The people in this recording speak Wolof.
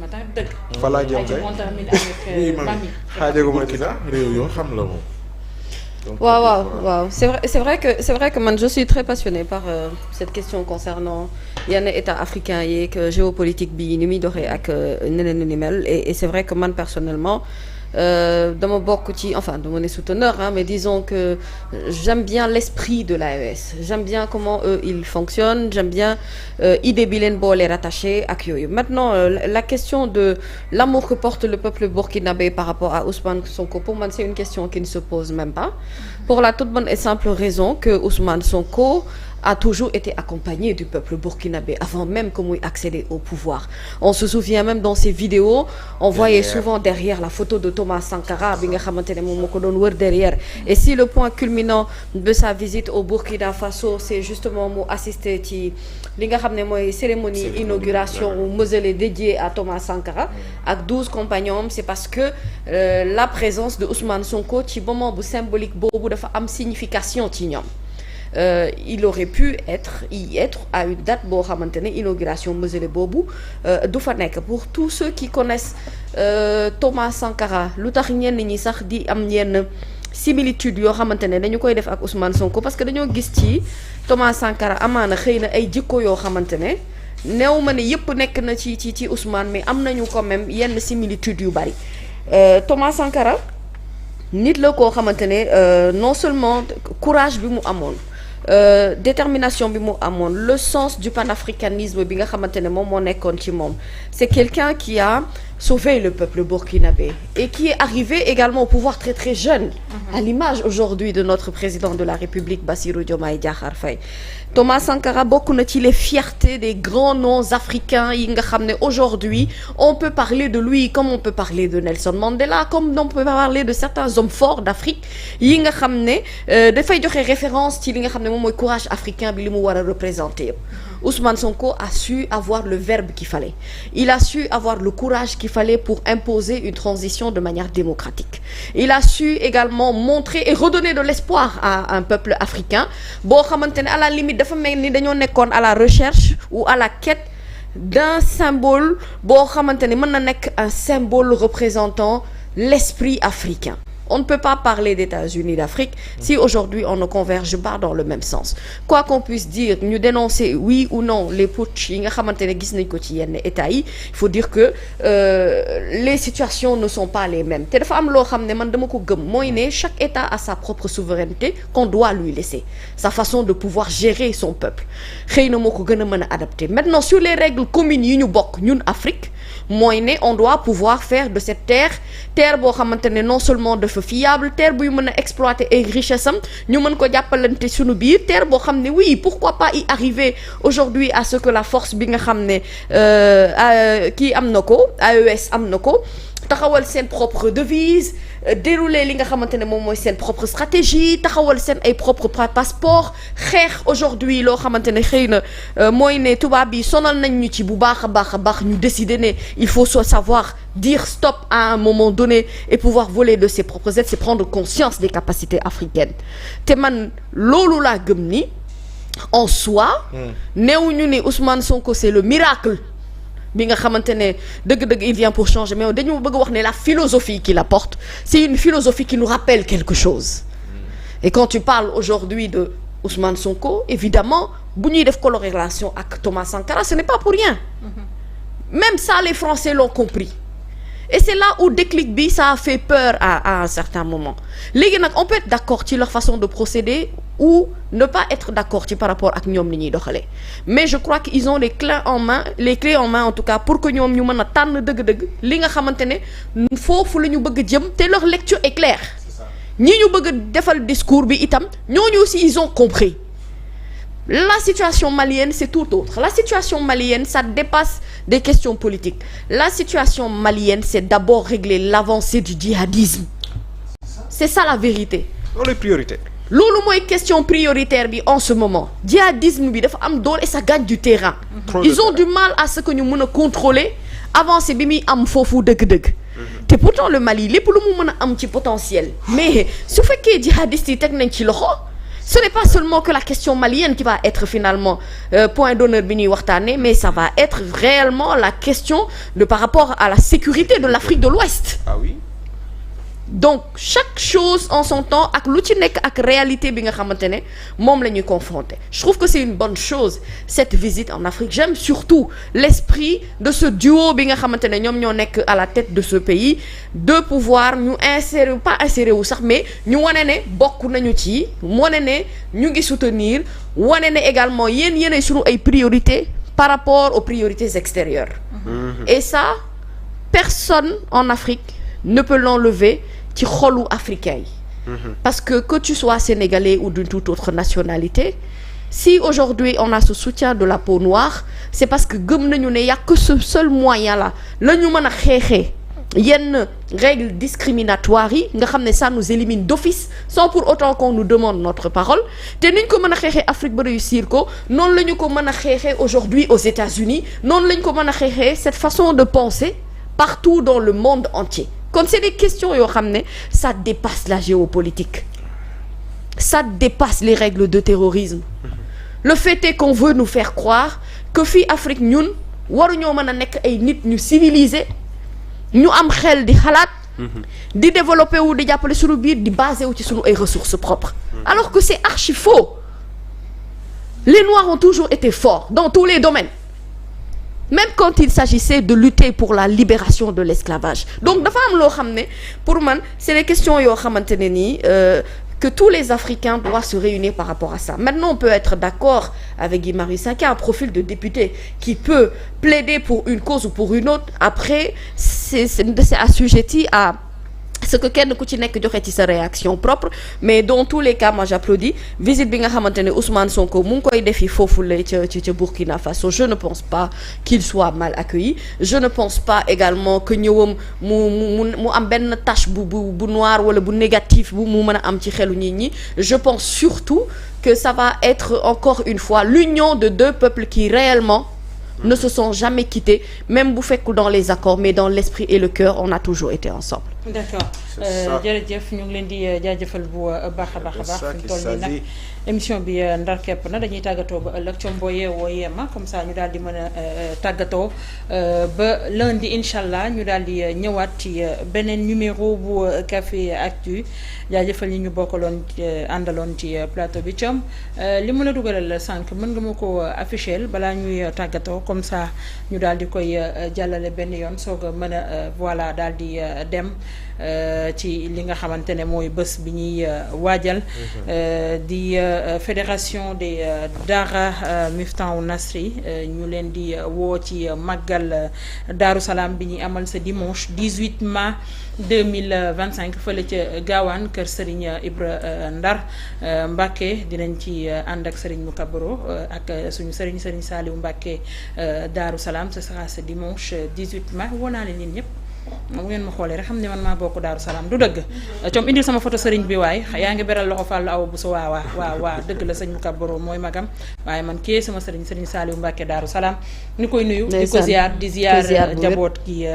matin dëgg. Fala jëm tey oui man xaajagu ma ci sax réew yoo xam la moom. waaw c'est vrai que man je suis très passionnée par cette question concernant yenn état africain yeeg géopolitique bi ni muy doxee ak neneen ni mel et c'est vrai que man personnellement dama bokk ci enfin dama ne souteneur mais disons que j'aime bien l'esprit de l'AES j'aime bien comment eux ils fonctionnent j'aime bien idée bi leen boole rattaché ak yooyu maintenant la question de l'amour que porte le peuple burkinabé par rapport à Ousmane Sonko pour man c'est une question qui ne se pose même pas pour la toute bonne et simple raison que Ousmane Sonko a toujours été accompagné du peuple burkinabé avant même que muy accéder au pouvoir. On se souvient même dans ces vidéos, on voyait souvent derrière la photo de Thomas Sankara bi nga xamante ne moom moo ko doon wër derrière. Et si le point culminant de sa visite au Burkina Faso, c'est justement mu assister ci li nga xam ne mooy cérémonie inauguration ou mausolée dédié à Thomas Sankara ak 12 compagnons, c'est parce que la présence de Ousmane Sonko ci moment bu symbolique boobu dafa am signification ci ñoom. Il aurait pu y être à une date boo xamante ne inauguration mausolée boobu du fa nekk pour tous ceux qui connaissent Thomas Sankara lu tax ñenn ñi sax di am yenn similitude yoo xamante ne dañu koy def ak Ousmane Sonko parce que dañoo gis ci Thomas Sankara amaana xëy na ay jikko yoo xamante ne néew ma ne yëpp nekk na ci Ousmane mais am nañu quand même yenn similitude yu bari Thomas Sankara nit la koo xamante ne non seulement courage bi mu amoon détermination bi mu amoon le sens du panafricanisme bi nga xamante ne moom moo nekkoon ci moom c'est quelqu'un qui a sauvé le peuple burkinabé et qui est arrivé également au pouvoir très très jeune à l'image aujourd'hui de notre président de la République Bassirou Diomaye Diakhar Faye Thomas Sankara bokk na ci les fiertés des grands noms africains yi nga xam ne aujourd'hui on peut parler de lui comme on peut parler de Nelson Mandela comme on peut parler de certains hommes forts d'Afrique yi nga xam ne dafay joxe référence ci li nga xam ne moom mooy courage africain bi li mu war a représenter Ousmane Sonko a su avoir le verbe qu'il fallait il a su avoir le courage qu'il fallait pour imposer une transition de manière démocratique il a su également montrer et redonner de l'espoir à un peuple africain boo xamante ne à la limite dafa mel ni dañoo nekkoon à la recherche ou à la quête d'un symbole boo xamante ne mën na nekk un symbole représentant l'esprit africain on ne peut pas parler d'États-Unis d'Afrique si aujourd'hui on ne converge pas dans le même sens quoi qu'on puisse dire ñu dénoncer oui ou non les putsch yi nga xamante ne gis nañ ko ci yenn états yi il faut dire que les situations ne sont pas les mêmes te dafa am loo xam ne man dama ko gëm mooy ne chaque état a sa propre souveraineté qu'on doit lui laisser sa façon de pouvoir gérer son peuple xëy na moo ko gën a mën a adapter maintenant sur les règles communes yi ñu bokk ñun Afrique mooy ne on doit pouvoir faire de cette terre boo xamante ne non seulement dafa fiable terre buy mën a exploiter ay richesse am ñu mën ko jàppalante sunu biir terre boo xam ne oui pourquoi pas y arriver aujourd'hui à ce que la force bi nga xam ne kii am na ko AES am na ko taxawal seen propre devise dérouler li nga xamante ne moom mooy seen propre stratégie taxawal seen ay propre passeport xeex aujourd'hui loo xamante ne xëy na mooy ne tubaab bi sonal nañ ñu ci bu baax a baax ñu décider ne il faut savoir dire stop à un moment donné et pouvoir voler de ses propres ailes c'est prendre conscience des capacités africaines te man loolu laa gëm ni en soi néew ñu ni Ousmane Sonko c'est le miracle bi nga xamante ne dëgg-dëgg il vient pour changer mais dañu bëgg wax ne la philosophie qu'il apporte c'est une philosophie qui nous rappelle quelque chose et quand tu parles aujourd'hui de Ousmane Sonko évidemment bu ñuy def corrélation ak Thomas Sankara ce n'est pas pour rien même ça les Français l'ont compris et c'est là où déclic bi ça a fait peur à un certain moment léegi nag on peut être d'accord ci leur façon de procéder ou ne pas être d'accord ci par rapport ak ñoom ni ñuy doxalee mais je crois qu'ils ont les clés en main en tout cas pour que ñoom ñu mën a tànn dëgg-dëgg li nga xamante ne foofu la ñu bëgg jëm te leur lecture est claire ñi ñu bëgg defal discours bi itam ñooñu aussi ils ont compris la situation malienne c'est tout autre la situation malienne ça dépasse des questions politiques la situation malienne c'est d'abord régler l'avancée du djihadisme c'est ça la vérité loolu priorité loolu mooy question prioritaire bi en ce moment djihadisme bi dafa am doole et ça gagne du terrain ils ont du mal à ce que ñu mën a contrôler avancée bi muy am foofu dëgg-dëgg te pourtant le Mali lépp lu mu mën a am ci potentiel mais su fekkee djihadistes yi teg nañ ci loxo ce n'est pas seulement que la question malienne qui va être finalement point d'honneur bi ñuy waxtaane, mais ça va être réellement la question de par rapport à la sécurité de l'Afrique de l'Ouest. Ah oui. Donc chaque chose en son temps ak lu ci nekk ak réalité bi nga xamante ne moom la ñuy confronter. Je trouve que c'est une bonne chose cette visite en Afrique. J'aime surtout l'esprit de ce duo bi nga xamante ne ñoom ñoo nekk à la tête de ce pays, de pouvoir ñu pas insérer wu sax, mais ñu wane ne bokk nañu ci, wane ne ñu ngi soutenir, wane ne également yéenay sunu ay priorités par rapport aux priorités extérieures. Et ça, personne en Afrique ne peut l'enlever ci xolu africain yi. Parce que tu sois sénégalais ou d'une toute autre nationalité, si aujourd'hui on a ce soutien de la peau noire, c'est parce que gëm nañu ne y a que ce seul moyen là la ñu mën a xeexee yenn règles discriminatoires yi nga xam ne ça nous élimine d'office sans pour autant qu'on nous demande notre parole. te niñ ko mën a xeexee Afrique ba réussir ko noonu la ñu ko mën a xeexee aujourd'hui aux États-Unis, noonu la ñu ko mën a xeexee cette façon de penser partout dans le monde entier. Comme c'est des questions yoo xam ne ça dépasse la géopolitique, ça dépasse les règles de terrorisme. Le fait est qu'on veut nous faire croire que fii Afrique ñun waruñoo mën a nekk ay nit ñu civilisé, ñu am xel di xalaat, di développer wu di jàppale suñu biir di basé wu ci suñu ay ressources propres. Alors que c'est archi faux. Les Noirs ont toujours été forts dans tous les domaines. Même quand il s'agissait de lutter pour la libération de l'esclavage. Donc dafa am loo xam ne pour man c'est des questions yoo xamante ne nii que tous les Africains doivent se réunir par rapport à ça. Maintenant on peut être d'accord avec Guy Marius Sagna qui a un profil de député qui peut plaider pour une cause ou pour une autre. Après c'est assujetti à ce que kenn ku ci nekk joxe ci sa réaction propre, mais dans tous les cas moi j'applaudis visite bi nga xamante ne Ousmane Sonko mu ngi koy defi foofu la ca Burkina Faso. Je ne pense pas qu'il soit mal accueilli. Je ne pense pas également que ñëwam mu am benn tache bu noir wala bu négatif bu mu mën a am ci xelu nit ñi. Je pense surtout que ça va être encore une fois l'union de deux peuples qui réellement ne se sont jamais quittés, même bu fekkul dans les accords, mais dans l'esprit et le cœur on a toujours été ensemble. D'accord. Jërëjëf ñu ngi leen di jaajëfal bu baax a baax fi mu toll nii nag émission bi ndar képp na dañuy tàggatoo ba ëllëg combo yeewoo yema comme ça ñu daal di mën a tàggatoo ba lundi incha allah ñu daal di ñëwaat ci beneen numéro bu Café Actu. Jaajëfal ñi ñu bokkaloon àndaloon ci plateau bi Thiam li mën a dugalal sànq mën nga ma ko afficher balaa ñuy tàggatoo comme ça ñu daal di koy jàllale benn yoon soog a mën a voilà daal di dem ci li nga xamante ne mooy bés bi ñuy waajal di fédération des Daara Miftahul Nasri ñu leen di woo ci màggal Daaru Salaam bi ñuy amal ce dimanche 18 mai 2025 fële ca Gaawaan kër Serigne Ibra Ndar Mbacke dinañ ci ànd ak Serigne Moukabaro ak suñu Serigne Saliou Mbacke Daaru Salaam ce sera ce dimanche 18 mai woo naa leen nit ñëpp. bu ngeen ma xoolee rek xam ne man maa bokk Daaru Salaam du dëgg coom indil sama photo sëriñ bi waaye yaa ngi beral loxo Fallou Awa Bousso waa dëgg la sëñ Moukabaro mooy magam waaye man kii sama sëriñ Saliou Mbacke Daaru Salaam ni koy nuyu di ko ziar di ziar njaboot gi